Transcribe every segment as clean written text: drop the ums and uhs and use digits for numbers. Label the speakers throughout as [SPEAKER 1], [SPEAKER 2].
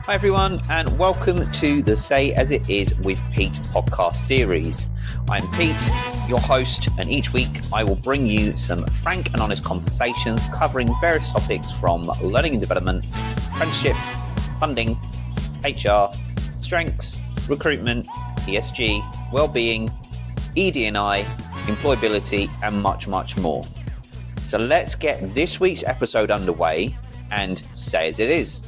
[SPEAKER 1] Hi everyone, and welcome to the Say As It Is with Pete podcast series. I'm Pete, your host, and each week I will bring you some frank and honest conversations covering various topics from learning and development, apprenticeships, funding, HR, strengths, recruitment, ESG, well-being, ED&I, employability, and much, much more. So let's get this week's episode underway and say as it is.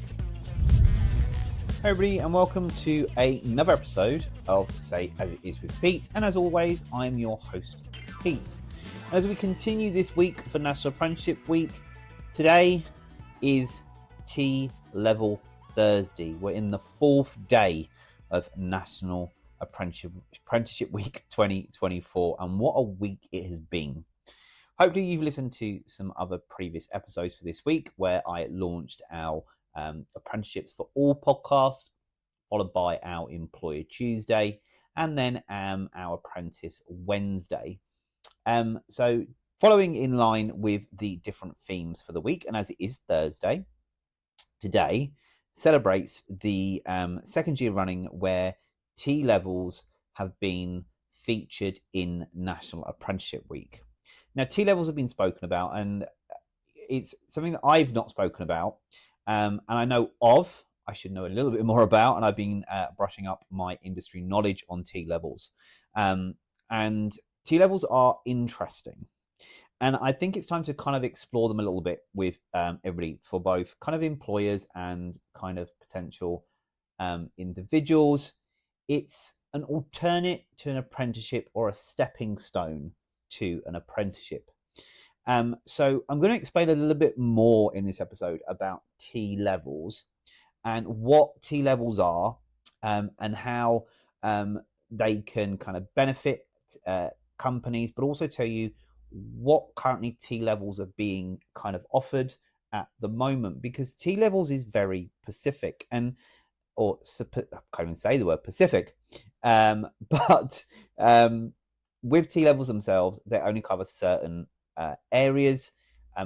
[SPEAKER 1] Hey everybody, and welcome to another episode of Say As It Is with Pete. And as always, I'm your host, Pete. As we continue this week for National Apprenticeship Week, today is T-Level Thursday. We're in the fourth day of National Apprenticeship Week 2024, and what a week it has been. Hopefully you've listened to some other previous episodes for this week where I launched our Apprenticeships for All podcast, followed by our Employer Tuesday, and then our Apprentice Wednesday. So following in line with the different themes for the week, and as it is Thursday, today celebrates the second year running where T-levels have been featured in National Apprenticeship Week. Now, T-levels have been spoken about, and it's something that I've not spoken about. And I know of, I should know a little bit more about, and I've been brushing up my industry knowledge on T-levels. And T-levels are interesting. And I think it's time to kind of explore them a little bit with everybody, for both kind of employers and kind of potential individuals. It's an alternate to an apprenticeship or a stepping stone to an apprenticeship. So I'm going to explain a little bit more in this episode about T-levels and what T-levels are, and how they can kind of benefit companies, but also tell you what currently T-levels are being kind of offered at the moment, because T-levels is very specific I can't even say the word Pacific, but with T-levels themselves, they only cover certain areas,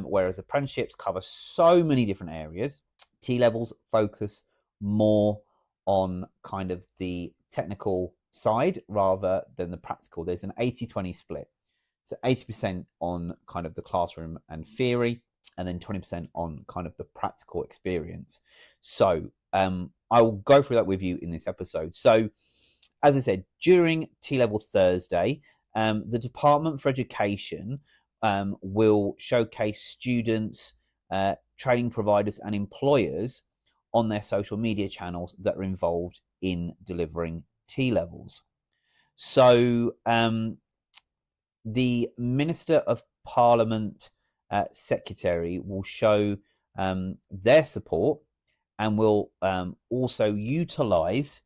[SPEAKER 1] whereas apprenticeships cover so many different areas. T-levels focus more on kind of the technical side rather than the practical. There's an 80-20 split. So 80% on kind of the classroom and theory, and then 20% on kind of the practical experience. So I will go through that with you in this episode. So as I said, during T-Level Thursday, the Department for Education will showcase students, training providers and employers on their social media channels that are involved in delivering T-levels. So the Minister of Parliament Secretary will show their support and will also utilise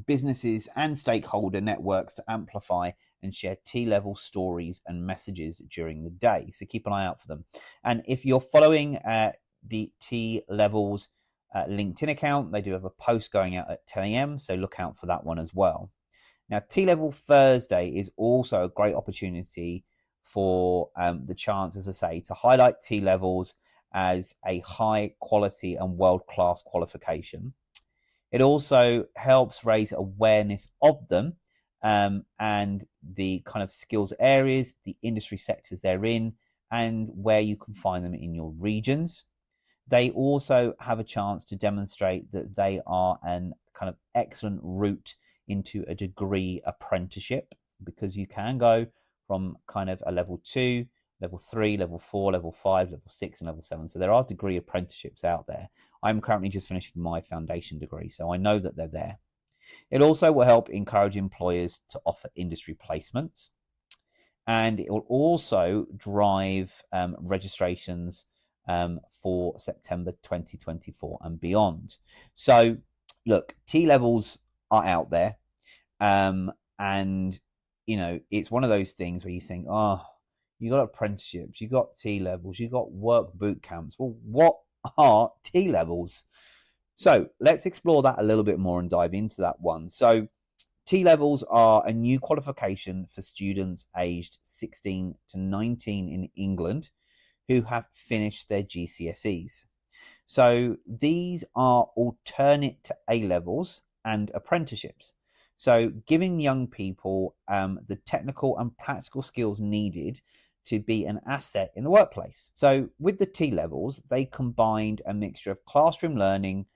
[SPEAKER 1] businesses and stakeholder networks to amplify and share T-level stories and messages during the day. So keep an eye out for them. And if you're following the T-levels LinkedIn account, they do have a post going out at 10 a.m. So look out for that one as well. Now, T-Level Thursday is also a great opportunity for the chance, as I say, to highlight T-levels as a high quality and world-class qualification. It also helps raise awareness of them and the kind of skills areas, the industry sectors they're in, and where you can find them in your regions. They also have a chance to demonstrate that they are an kind of excellent route into a degree apprenticeship, because you can go from kind of a level 2, level 3, level 4, level 5, level 6, and level 7. So there are degree apprenticeships out there. I'm currently just finishing my foundation degree, so I know that they're there. It also will help encourage employers to offer industry placements, and it will also drive registrations for September 2024 and beyond. So look, T-levels are out there, and you know, it's one of those things where you think, oh, you got apprenticeships, you got T-levels, you got work boot camps. Well, what are T-levels? So let's explore that a little bit more and dive into that one. So T-levels are a new qualification for students aged 16 to 19 in England who have finished their GCSEs. So these are alternate to A-levels and apprenticeships. So giving young people the technical and practical skills needed to be an asset in the workplace. So with the T-levels, they combined a mixture of classroom learning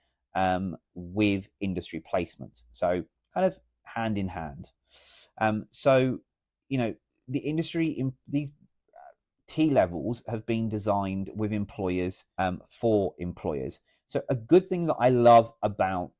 [SPEAKER 1] with industry placements. So kind of hand in hand. So, the industry in these T-levels have been designed with employers for employers. So a good thing that I love about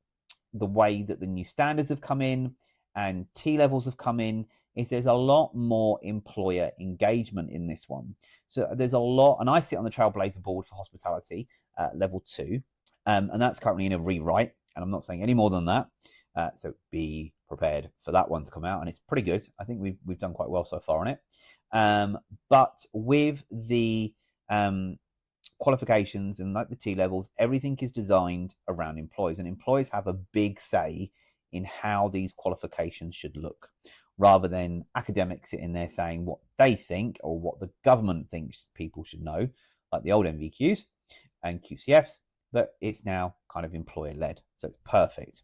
[SPEAKER 1] the way that the new standards have come in and T-levels have come in is there's a lot more employer engagement in this one. So there's a lot, and I sit on the Trailblazer board for hospitality level 2, and that's currently in a rewrite, and I'm not saying any more than that. So be prepared for that one to come out, and it's pretty good. I think we've done quite well so far on it. But with the qualifications and like the T-levels, everything is designed around employers, and employers have a big say in how these qualifications should look, rather than academics sitting there saying what they think or what the government thinks people should know, like the old MVQs and QCFs, but it's now kind of employer-led, so it's perfect.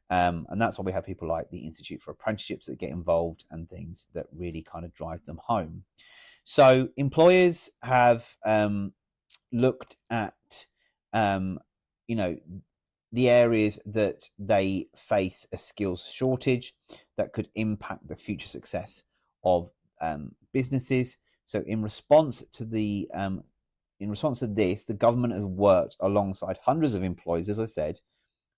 [SPEAKER 1] And that's why we have people like the Institute for Apprenticeships that get involved and things that really kind of drive them home. So employers have looked at, the areas that they face a skills shortage that could impact the future success of businesses. So in response to this, the government has worked alongside hundreds of employers, as I said,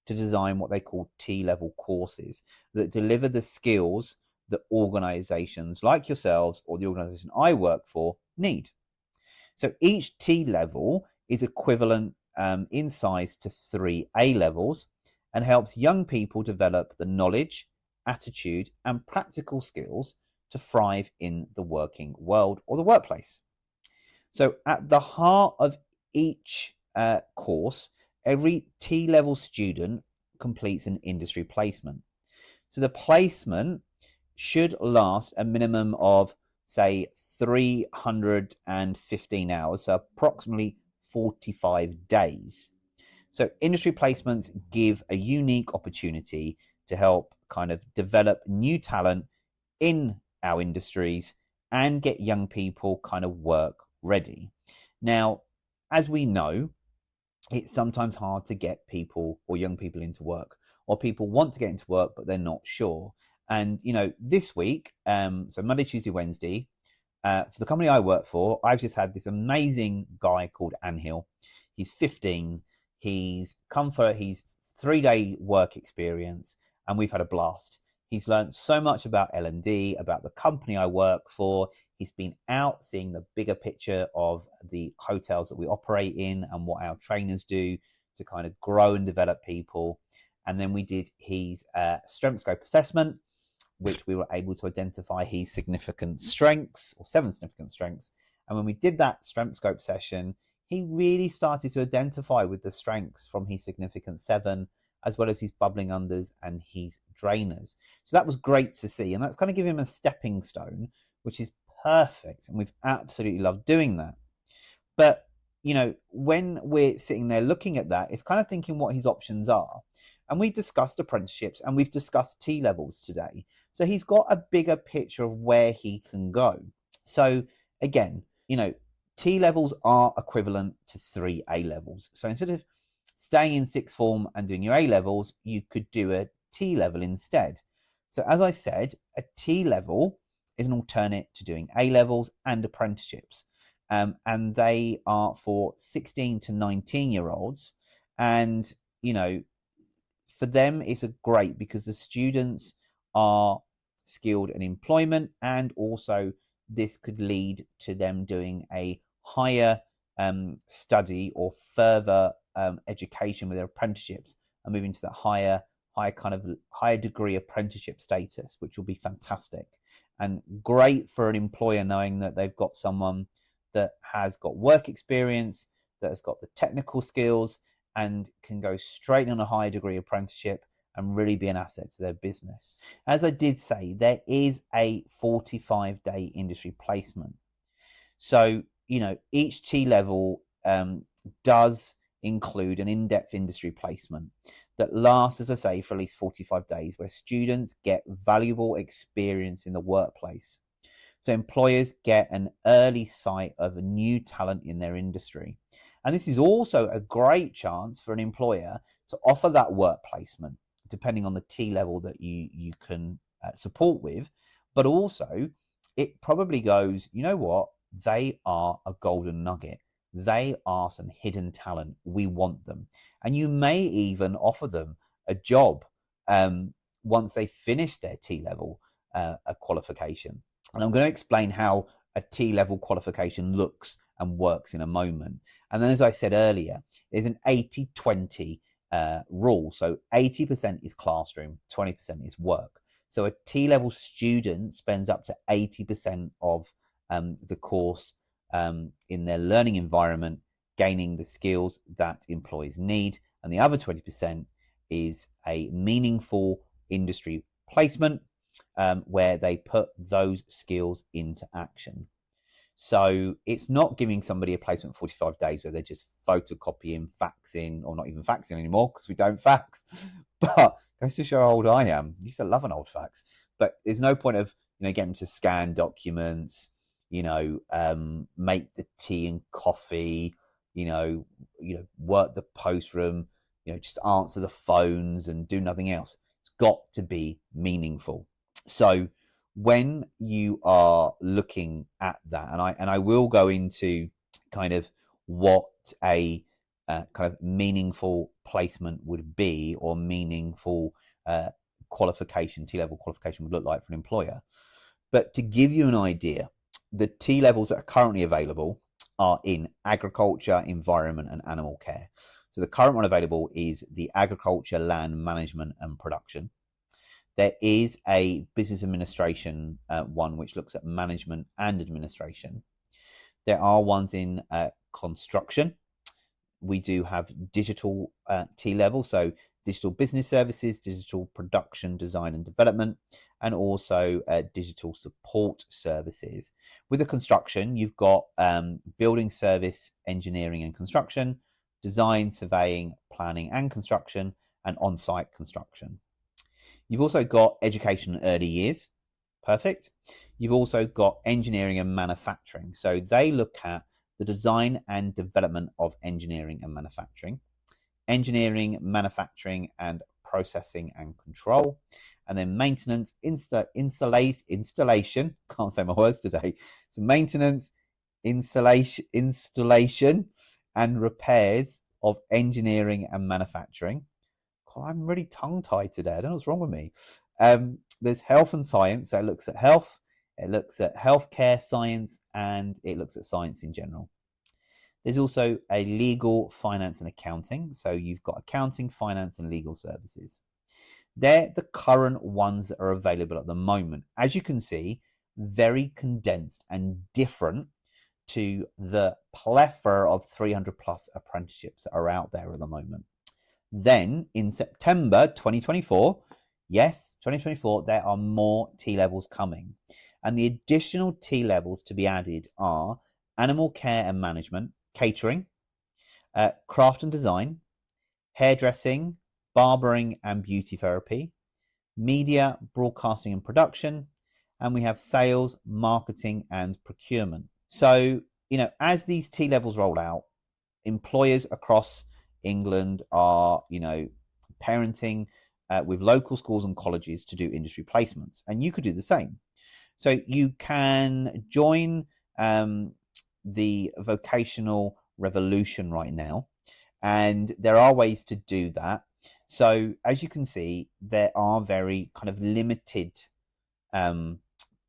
[SPEAKER 1] to design what they call T-level courses that deliver the skills that organizations like yourselves or the organization I work for need. So each T-level is equivalent in size to 3 A-levels and helps young people develop the knowledge, attitude, and practical skills to thrive in the working world or the workplace. So at the heart of each course, every T-level student completes an industry placement. So the placement should last a minimum of, say, 315 hours, so approximately 45 days. So industry placements give a unique opportunity to help kind of develop new talent in our industries and get young people kind of work ready. Now, as we know, it's sometimes hard to get people or young people into work, or people want to get into work, but they're not sure. And, this week, so Monday, Tuesday, Wednesday, for the company I work for, I've just had this amazing guy called Anhil. He's 15. He's come for his 3-day work experience, and we've had a blast. He's learned so much about L&D, about the company I work for. He's been out seeing the bigger picture of the hotels that we operate in and what our trainers do to kind of grow and develop people. And then we did his strength scope assessment, which we were able to identify his significant strengths, or 7 significant strengths. And when we did that strength scope session, he really started to identify with the strengths from his significant 7, as well as his bubbling unders and his drainers. So that was great to see. And that's kind of give him a stepping stone, which is perfect. And we've absolutely loved doing that. But, when we're sitting there looking at that, it's kind of thinking what his options are. And we discussed apprenticeships and we've discussed T-levels today. So he's got a bigger picture of where he can go. So again, T-levels are equivalent to 3 A-levels. So instead of staying in 6th form and doing your A-levels, you could do a T-level instead. So as I said, a T-level is an alternate to doing A-levels and apprenticeships. And they are for 16 to 19-year-olds. And, for them, it's great because the students are skilled in employment, and also this could lead to them doing a higher study or further education with their apprenticeships and moving to that higher degree apprenticeship status, which will be fantastic and great for an employer knowing that they've got someone that has got work experience, that has got the technical skills, and can go straight on a higher degree apprenticeship and really be an asset to their business. As I did say, there is a 45-day industry placement. So, each T-level does include an in-depth industry placement that lasts, as I say, for at least 45 days, where students get valuable experience in the workplace. So employers get an early sight of a new talent in their industry. And this is also a great chance for an employer to offer that work placement, depending on the T level that you can support with. But also, it probably goes, you know what? They are a golden nugget. They are some hidden talent. We want them. And you may even offer them a job once they finish their T level qualification. And I'm going to explain how a T level qualification looks and works in a moment. And then, as I said earlier, there's an 80-20 rule. So 80% is classroom, 20% is work. So a T level student spends up to 80% of the course in their learning environment, gaining the skills that employees need. And the other 20% is a meaningful industry placement where they put those skills into action. So it's not giving somebody a placement 45 days where they're just photocopying, faxing, or not even faxing anymore because we don't fax. But goes to show how old I am. I used to love an old fax. But there's no point of getting them to scan documents, make the tea and coffee, work the post room, just answer the phones and do nothing else. It's got to be meaningful. So when you are looking at that, and I will go into kind of what a kind of meaningful placement would be, or meaningful qualification, T-level qualification would look like for an employer. But to give you an idea, the T levels that are currently available are in agriculture, environment, and animal care. So the current one available is the agriculture, land management, and production. There is a business administration one which looks at management and administration. There are ones in construction. We do have digital T level, so digital business services, digital production, design and development, and also digital support services. With the construction, you've got building service, engineering and construction, design, surveying, planning and construction, and on-site construction. You've also got education and early years. Perfect. You've also got engineering and manufacturing. So they look at the design and development of engineering and manufacturing, engineering, manufacturing and processing and control, and then maintenance, installation, can't say my words today. So maintenance, installation and repairs of engineering and manufacturing. I'm really tongue-tied today. I don't know what's wrong with me. There's health and science. So it looks at health, it looks at healthcare science, and it looks at science in general. There's also a legal, finance, and accounting. So you've got accounting, finance, and legal services. They're the current ones that are available at the moment. As you can see, very condensed and different to the plethora of 300 plus apprenticeships that are out there at the moment. Then in September 2024, yes, 2024, there are more T levels coming. And the additional T levels to be added are animal care and management, catering, craft and design, hairdressing, barbering and beauty therapy, media, broadcasting and production, and we have sales, marketing and procurement. So, as these T levels roll out, employers across England are, parenting with local schools and colleges to do industry placements, and you could do the same. So you can join the vocational revolution right now, and there are ways to do that. So as you can see, there are very kind of limited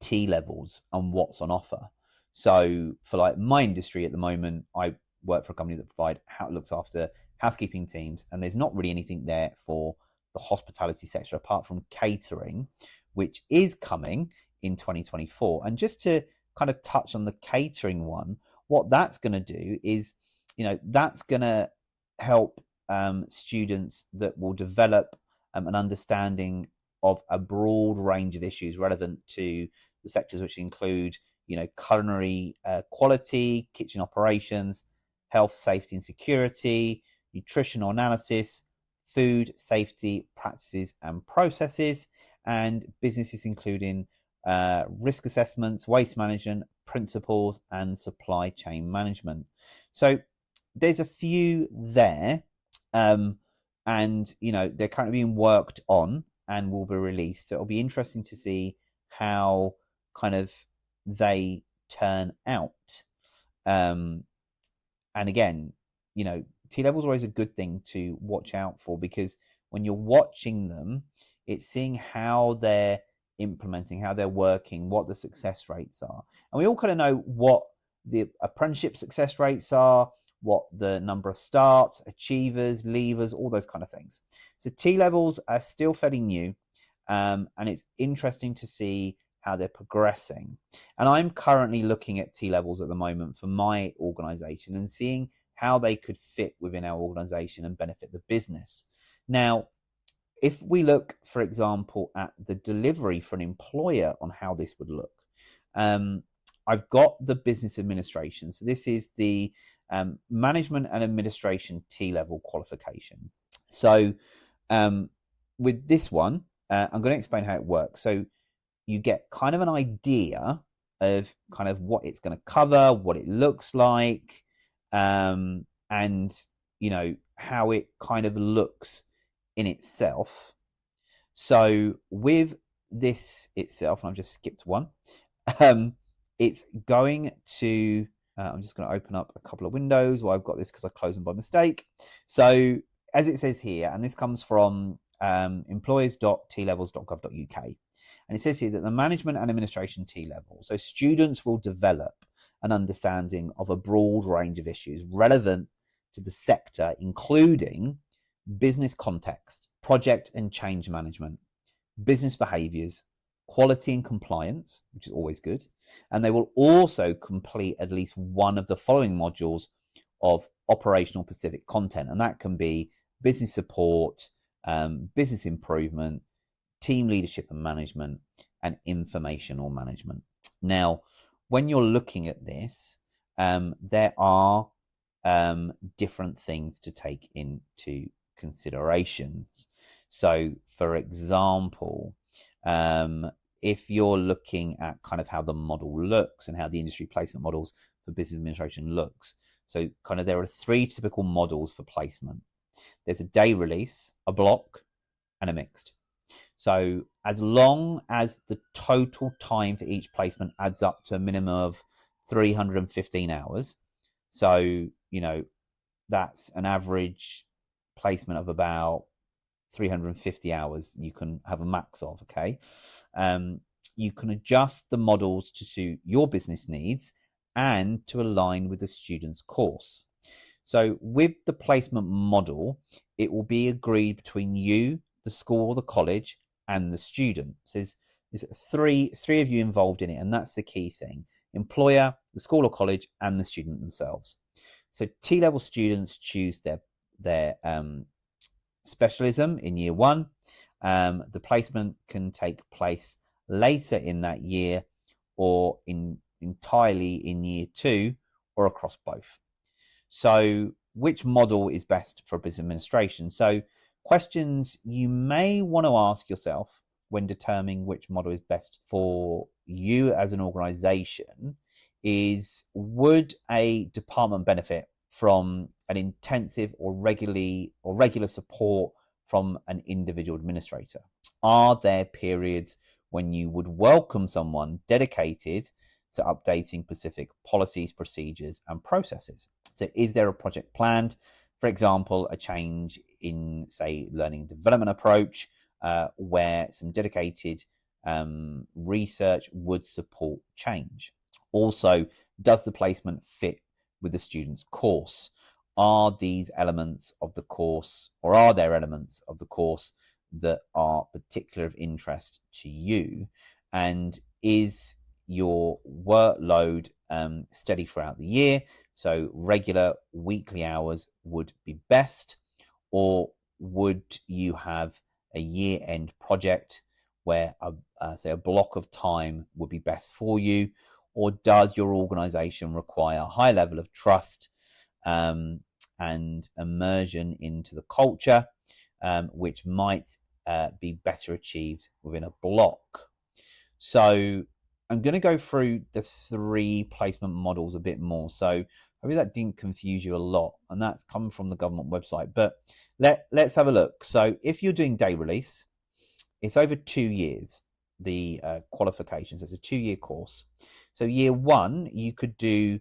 [SPEAKER 1] T levels on what's on offer. So for like my industry at the moment, I work for a company that looks after housekeeping teams, and there's not really anything there for the hospitality sector apart from catering, which is coming in 2024. And just to kind of touch on the catering one, what that's going to do is, that's going to help students that will develop an understanding of a broad range of issues relevant to the sectors, which include, culinary quality, kitchen operations, health, safety and security, nutritional analysis, food safety practices and processes, and businesses including risk assessments, waste management, principles, and supply chain management. So there's a few there, and they're currently being worked on and will be released. So it'll be interesting to see how kind of they turn out. And again, T levels are always a good thing to watch out for, because when you're watching them, it's seeing how they're implementing, how they're working, what the success rates are. And we all kind of know what the apprenticeship success rates are, what the number of starts, achievers, leavers, all those kind of things. So T levels are still fairly new, and it's interesting to see how they're progressing. And I'm currently looking at T levels at the moment for my organization and seeing how they could fit within our organization and benefit the business. Now, if we look, for example, at the delivery for an employer on how this would look, I've got the business administration. So this is the management and administration T level qualification. So with this one, I'm going to explain how it works. So you get kind of an idea of kind of what it's going to cover, what it looks like, and how it kind of looks in itself. So with this itself, and I've just skipped one, it's going to I'm just going to open up a couple of windows. Well, I've got this because I closed them by mistake. So as it says here, and this comes from employers.tlevels.gov.uk, and it says here that the management and administration T level, so students will develop an understanding of a broad range of issues relevant to the sector, including business context, project and change management, business behaviours, quality and compliance, which is always good. And they will also complete at least one of the following modules of operational specific content. And that can be business support, business improvement, team leadership and management, and informational management. Now, when you're looking at this, there are different things to take into considerations. So, for example, if you're looking at kind of how the model looks and how the industry placement models for business administration looks, so kind of there are 3 typical models for placement. There's a day release, a block, and a mixed. So as long as the total time for each placement adds up to a minimum of 315 hours, so that's an average placement of about 350 hours you can have a max of, okay? You can adjust the models to suit your business needs and to align with the student's course. So with the placement model, it will be agreed between you, the school or the college, and the student. So there's three of you involved in it, and that's the key thing: employer, the school or college, and the student themselves. So T-level students choose their specialism in year 1. The placement can take place later in that year, or entirely in year 2, or across both. So which model is best for business administration? So questions you may want to ask yourself when determining which model is best for you as an organization is: would a department benefit from an intensive or regular support from an individual administrator? Are there periods when you would welcome someone dedicated to updating specific policies, procedures, and processes? So is there a project planned? For example, a change in, say, learning and development approach, where some dedicated research would support change. Also, does the placement fit with the student's course? Are these elements of the course, or are there elements of the course that are particular of interest to you? And is your workload steady throughout the year? So regular weekly hours would be best, or would you have a year-end project where say a block of time would be best for you? Or does your organization require a high level of trust and immersion into the culture, which might be better achieved within a block. So I'm going to go through the 3 placement models a bit more. So hopefully that didn't confuse you a lot, and that's come from the government website. But let's have a look. So if you're doing day release, it's over 2 years, the qualifications. It's a 2-year course. So year 1, you could do,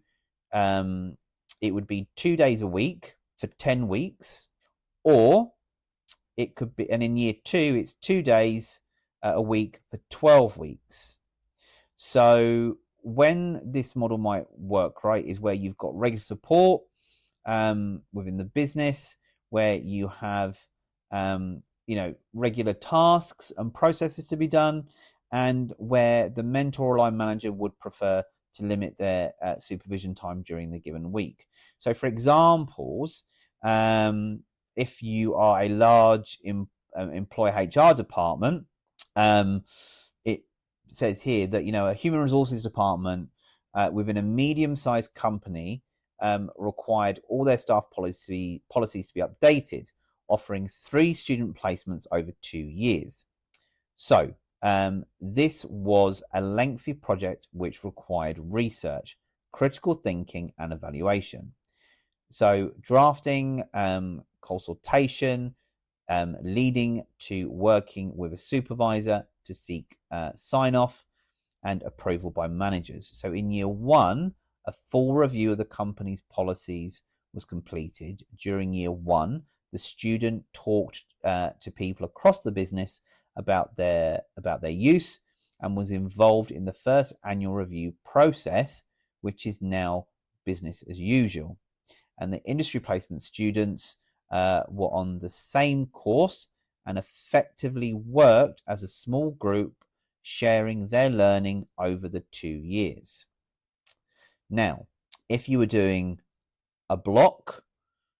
[SPEAKER 1] it would be 2 days a week for 10 weeks, or it could be, and in year 2, it's 2 days a week for 12 weeks. So when this model might work, right, is where you've got regular support within the business, where you have regular tasks and processes to be done, and where the mentor or line manager would prefer to limit their supervision time during the given week. So for examples, if you are a large employee HR department, it says here that a human resources department within a medium-sized company required all their staff policies to be updated, offering 3 student placements over 2 years. So this was a lengthy project which required research, critical thinking, and evaluation. So drafting, consultation, leading to working with a supervisor to seek sign-off and approval by managers. So in year 1, a full review of the company's policies was completed. During year 1, the student talked to people across the business about their use, and was involved in the first annual review process, which is now business as usual. And the industry placement students were on the same course and effectively worked as a small group, sharing their learning over the 2 years. Now, if you were doing a block,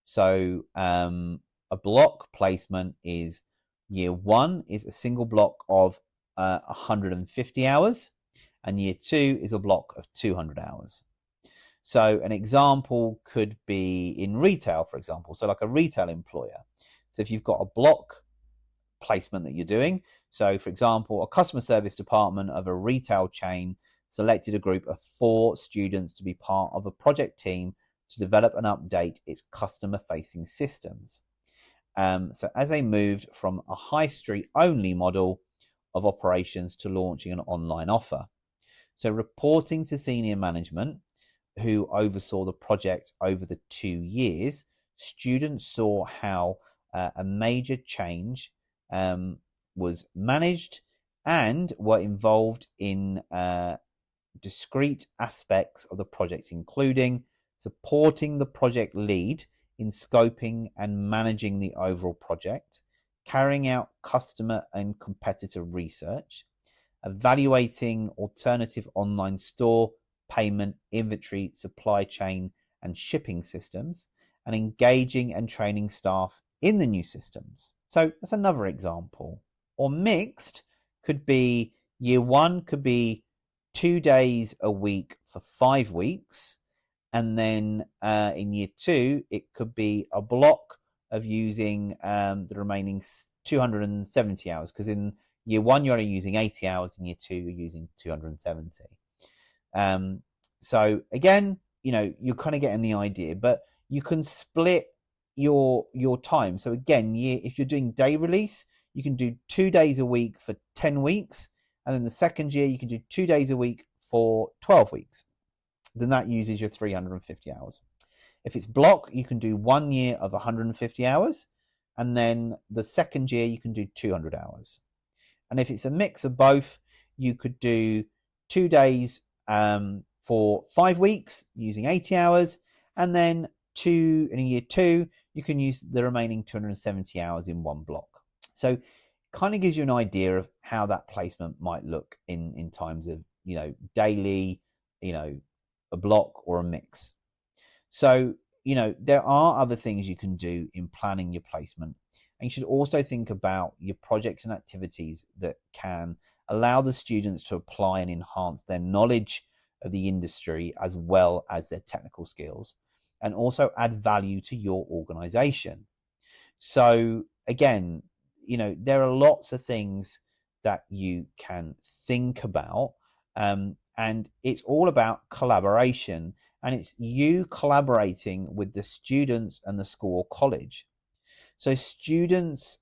[SPEAKER 1] so a block placement is year 1 is a single block of 150 hours, and year 2 is a block of 200 hours. So an example could be in retail, for example, so like a retail employer. So if you've got a block placement that you're doing, so for example, a customer service department of a retail chain selected a group of 4 students to be part of a project team to develop and update its customer-facing systems. So as they moved from a high street only model of operations to launching an online offer. So reporting to senior management, who oversaw the project over the 2 years, students saw how a major change was managed and were involved in discrete aspects of the project, including supporting the project lead in scoping and managing the overall project, carrying out customer and competitor research, evaluating alternative online store, payment, inventory, supply chain, and shipping systems, and engaging and training staff in the new systems. So that's another example. Or mixed could be year 1 could be 2 days a week for 5 weeks. And then in year 2, it could be a block of using the remaining 270 hours. Because in year 1, you're only using 80 hours. In year 2, you're using 270. So again, you're kind of getting the idea, but you can split your time. So again, if you're doing day release, you can do 2 days a week for 10 weeks. And then the second year, you can do 2 days a week for 12 weeks. Then that uses your 350 hours. If it's block, you can do 1 year of 150 hours. And then the second year, you can do 200 hours. And if it's a mix of both, you could do 2 days for 5 weeks using 80 hours. And then in year 2, you can use the remaining 270 hours in one block. So kind of gives you an idea of how that placement might look in times of, daily, a block or a mix. So, there are other things you can do in planning your placement. And you should also think about your projects and activities that can allow the students to apply and enhance their knowledge of the industry as well as their technical skills. and also add value to your organization. So again, there are lots of things that you can think about, and it's all about collaboration, and it's you collaborating with the students and the school or college. So students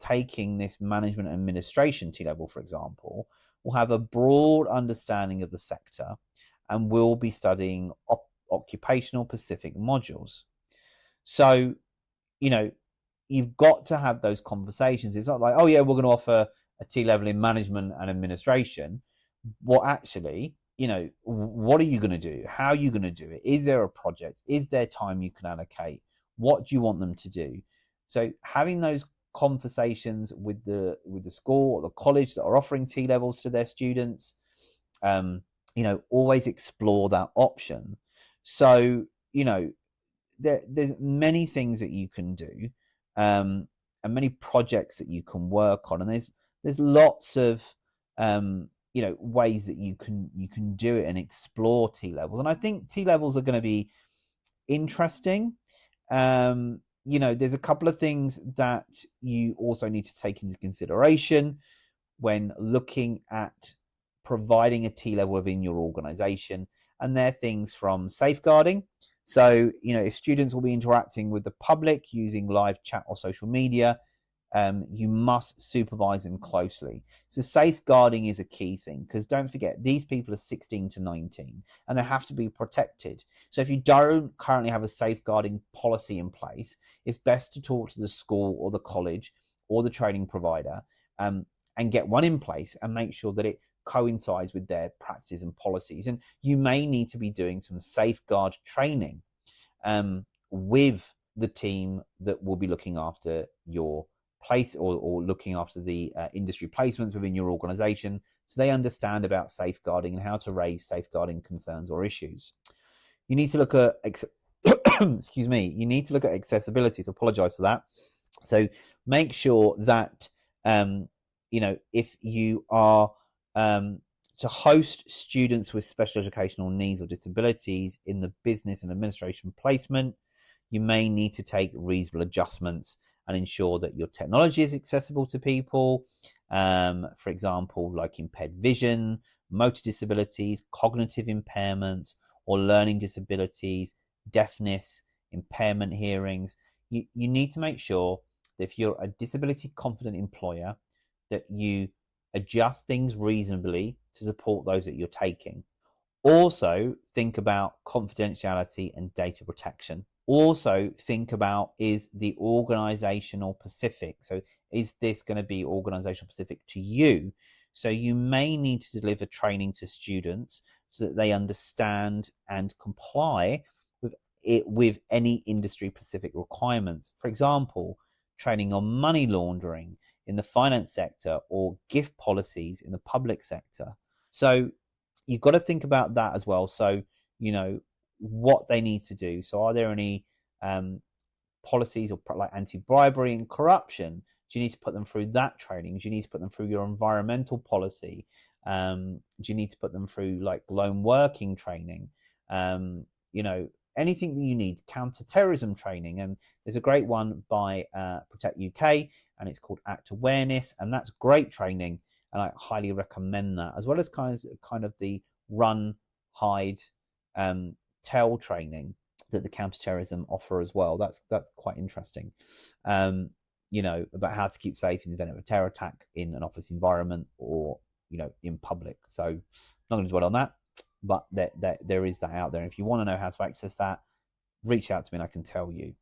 [SPEAKER 1] taking this management administration T-level, for example, will have a broad understanding of the sector and will be studying occupational Pacific modules. So, you've got to have those conversations. It's not like, oh yeah, we're going to offer a T-level in management and administration. Well, actually, what are you going to do? How are you going to do it? Is there a project? Is there time you can allocate? What do you want them to do? So having those conversations with the school or the college that are offering T-levels to their students, always explore that option. So, there's many things that you can do, and many projects that you can work on, and there's lots of ways that you can do it and explore T-levels. And I think T-levels are going to be interesting. There's a couple of things that you also need to take into consideration when looking at providing a T-level within your organization, and they're things from safeguarding. So, if students will be interacting with the public using live chat or social media, you must supervise them closely. So safeguarding is a key thing, because don't forget, these people are 16 to 19 and they have to be protected. So if you don't currently have a safeguarding policy in place, it's best to talk to the school or the college or the training provider, and get one in place and make sure that it coincides with their practices and policies. And you may need to be doing some safeguard training with the team that will be looking after your place or looking after the industry placements within your organization, so they understand about safeguarding and how to raise safeguarding concerns or issues. You need to look at excuse me, you need to look at accessibility. So apologize for that. So make sure that if you are to host students with special educational needs or disabilities in the business and administration placement, you may need to take reasonable adjustments and ensure that your technology is accessible to people. For example, like impaired vision, motor disabilities, cognitive impairments, or learning disabilities, deafness, impairment hearings. You need to make sure that if you're a disability confident employer, that you adjust things reasonably to support those that you're taking. Also, think about confidentiality and data protection. Also, think about, is the organizational Pacific? So is this going to be organizational Pacific to you? So you may need to deliver training to students so that they understand and comply with any industry Pacific requirements. For example, training on money laundering in the finance sector or gift policies in the public sector. So you've got to think about that as well. So, what they need to do. So are there any policies or like anti-bribery and corruption? Do you need to put them through that training? Do you need to put them through your environmental policy? Do you need to put them through like lone working training? Anything that you need, counter-terrorism training. And there's a great one by Protect UK, and it's called Act Awareness, and that's great training, and I highly recommend that, as well as kind of the run, hide, tell training that the counter-terrorism offer as well. That's quite interesting. About how to keep safe in the event of a terror attack in an office environment or in public. So I'm not going to dwell on that, but there is that out there. If you want to know how to access that, reach out to me and I can tell you.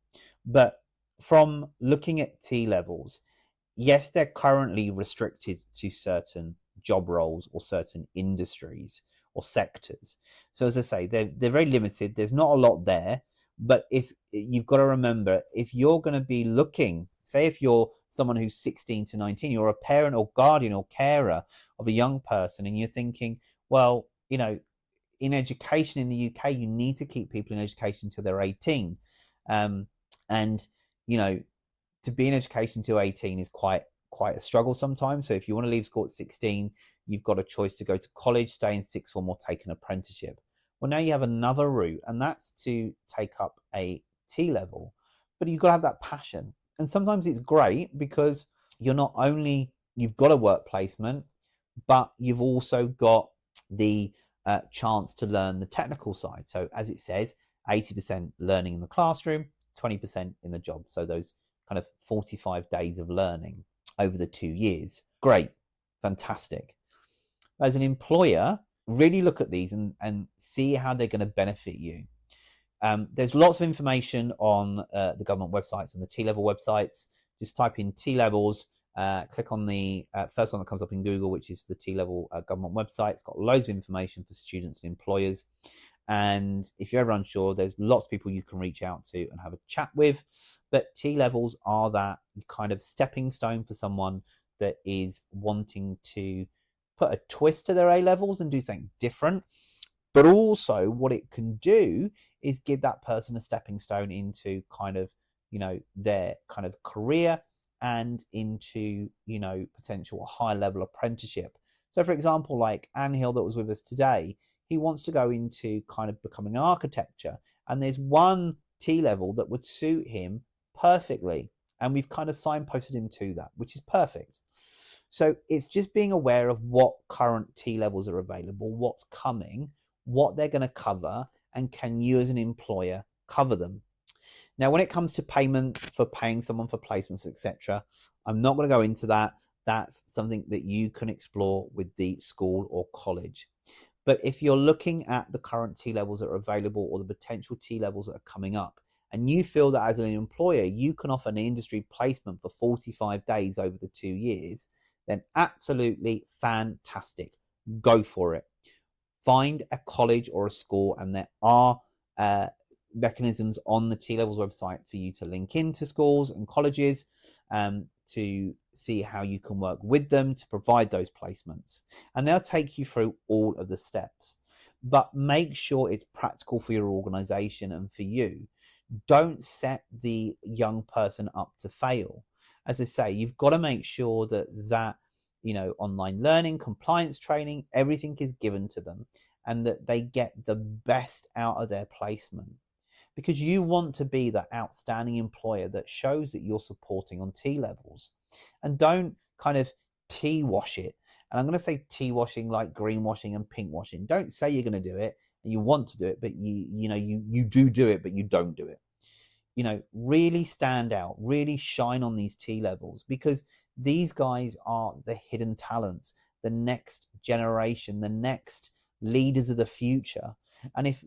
[SPEAKER 1] But from looking at T-levels, yes, they're currently restricted to certain job roles or certain industries or sectors. So as I say, they're very limited. There's not a lot there, but you've got to remember, if you're going to be looking, say if you're someone who's 16 to 19, you're a parent or guardian or carer of a young person, and you're thinking, well, in education in the UK, you need to keep people in education until they're 18. To be in education till 18 is quite a struggle sometimes. So if you want to leave school at 16, you've got a choice to go to college, stay in sixth form, or take an apprenticeship. Well, now you have another route, and that's to take up a T level. But you've got to have that passion. And sometimes it's great because you've got a work placement, but you've also got the chance to learn the technical side. So as it says, 80% learning in the classroom, 20% in the job. So those kind of 45 days of learning over the 2 years. Great, fantastic. As an employer, really look at these and see how they're going to benefit you. There's lots of information on the government websites and the T-level websites. Just type in T-levels, click on the first one that comes up in Google, which is the T-level government website. It's got loads of information for students and employers. And if you're ever unsure, there's lots of people you can reach out to and have a chat with. But T-levels are that kind of stepping stone for someone that is wanting to put a twist to their A-levels and do something different. But also what it can do is give that person a stepping stone into kind of, their kind of career and into, potential high level apprenticeship. So for example, like Anhil that was with us today, he wants to go into kind of becoming an architecture, and there's one T level that would suit him perfectly. And we've kind of signposted him to that, which is perfect. So it's just being aware of what current T levels are available, what's coming, what they're going to cover, and can you as an employer cover them. Now, when it comes to payment for paying someone for placements, etc., I'm not going to go into that. That's something that you can explore with the school or college. But if you're looking at the current T levels that are available or the potential T levels that are coming up, and you feel that as an employer, you can offer an industry placement for 45 days over the 2 years, then absolutely fantastic. Go for it. Find a college or a school, and there are mechanisms on the T-levels website for you to link into schools and colleges to see how you can work with them to provide those placements. And they'll take you through all of the steps. But make sure it's practical for your organization and for you. Don't set the young person up to fail. As I say, you've got to make sure that online learning, compliance training, everything is given to them, and that they get the best out of their placement, because you want to be that outstanding employer that shows that you're supporting on T levels. And don't kind of T wash it. And I'm going to say T washing like greenwashing and pink washing. Don't say you're going to do it and you want to do it, but you do it, but you don't do it. Really stand out, really shine on these T levels, because these guys are the hidden talents, the next generation, the next leaders of the future. And if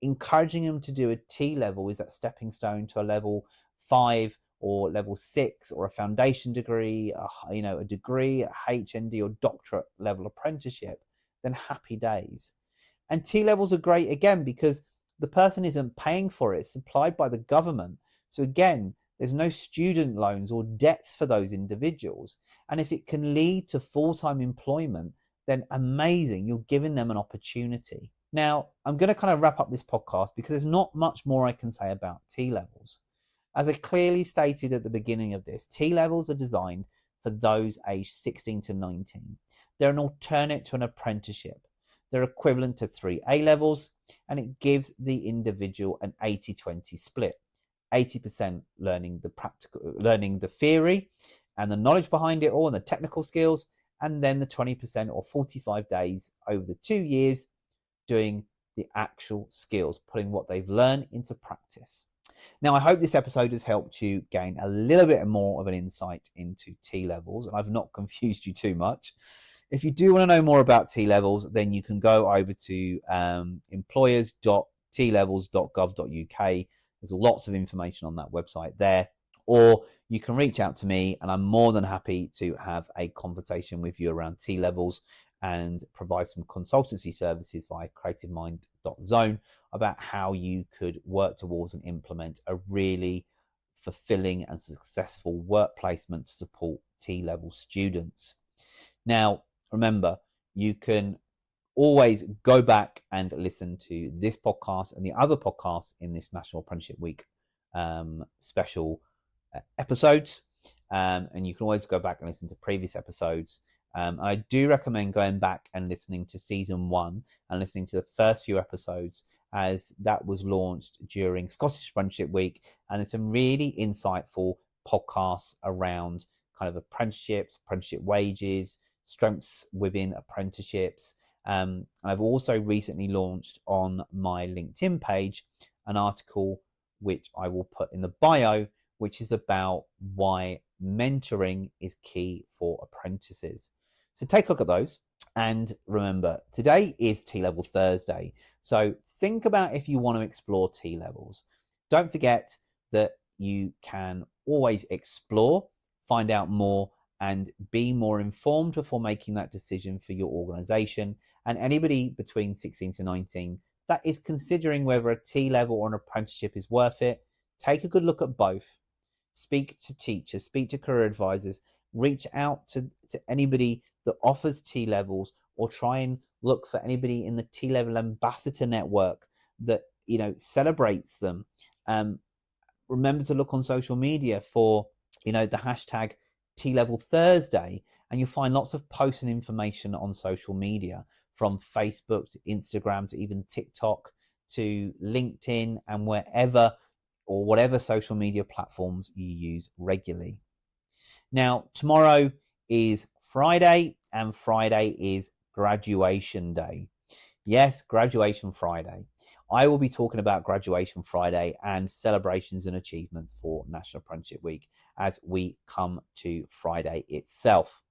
[SPEAKER 1] encouraging them to do a T level is that stepping stone to a level 5 or level 6 or a foundation degree, a degree, a HND or doctorate level apprenticeship, then happy days. And T levels are great again because the person isn't paying for it, it's supplied by the government. So again, there's no student loans or debts for those individuals. And if it can lead to full-time employment, then amazing, you're giving them an opportunity. Now, I'm going to kind of wrap up this podcast because there's not much more I can say about T levels. As I clearly stated at the beginning of this, T levels are designed for those aged 16 to 19. They're an alternate to an apprenticeship. They're equivalent to 3 A levels, and it gives the individual an 80-20 split. 80% learning the theory and the knowledge behind it all and the technical skills, and then the 20% or 45 days over the 2 years doing the actual skills, putting what they've learned into practice. Now, I hope this episode has helped you gain a little bit more of an insight into T levels, and I've not confused you too much. If you do want to know more about T levels, then you can go over to employers.tlevels.gov.uk. There's lots of information on that website there. Or you can reach out to me, and I'm more than happy to have a conversation with you around T levels and provide some consultancy services via creativemind.zone about how you could work towards and implement a really fulfilling and successful work placement to support T-level students. Now, remember, you can always go back and listen to this podcast and the other podcasts in this National Apprenticeship Week special episodes. And you can always go back and listen to previous episodes. I do recommend going back and listening to season 1 and listening to the first few episodes, as that was launched during Scottish Apprenticeship Week. And there's some really insightful podcasts around kind of apprenticeships, apprenticeship wages, strengths within apprenticeships. I've also recently launched on my LinkedIn page an article which I will put in the bio, which is about why mentoring is key for apprentices. So take a look at those. And remember, today is T-Level Thursday. So think about if you want to explore T-Levels. Don't forget that you can always explore, find out more, and be more informed before making that decision for your organization. And anybody between 16 to 19 that is considering whether a T-Level or an apprenticeship is worth it, take a good look at both. Speak to teachers, speak to career advisors, reach out to anybody that offers T-Levels, or try and look for anybody in the T-Level ambassador network that, you know, celebrates them. Remember to look on social media for, you know, the hashtag T-Level Thursday, and you'll find lots of posts and information on social media, from Facebook to Instagram to even TikTok to LinkedIn and wherever or whatever social media platforms you use regularly. Now, tomorrow is Friday, and Friday is graduation day. Yes, graduation Friday. I will be talking about graduation Friday and celebrations and achievements for National Apprenticeship Week as we come to Friday itself.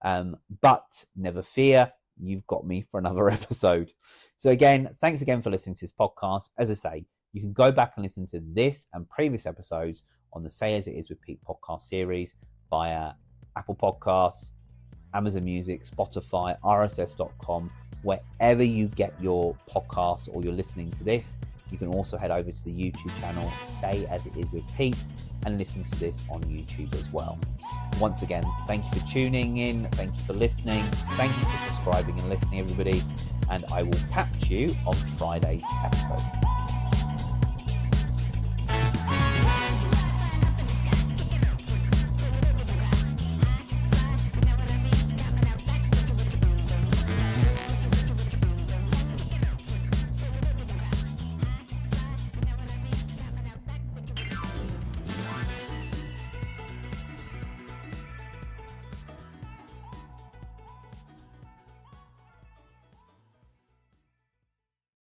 [SPEAKER 1] But never fear, you've got me for another episode. So again, thanks again for listening to this podcast. As I say, you can go back and listen to this and previous episodes on the Say As It Is with Pete podcast series via Apple Podcasts, Amazon Music, Spotify, RSS.com, wherever you get your podcasts or you're listening to this. You can also head over to the YouTube channel, Say As It Is with Pete, and listen to this on YouTube as well. Once again, thank you for tuning in. Thank you for listening. Thank you for subscribing and listening, everybody. And I will catch you on Friday's episode.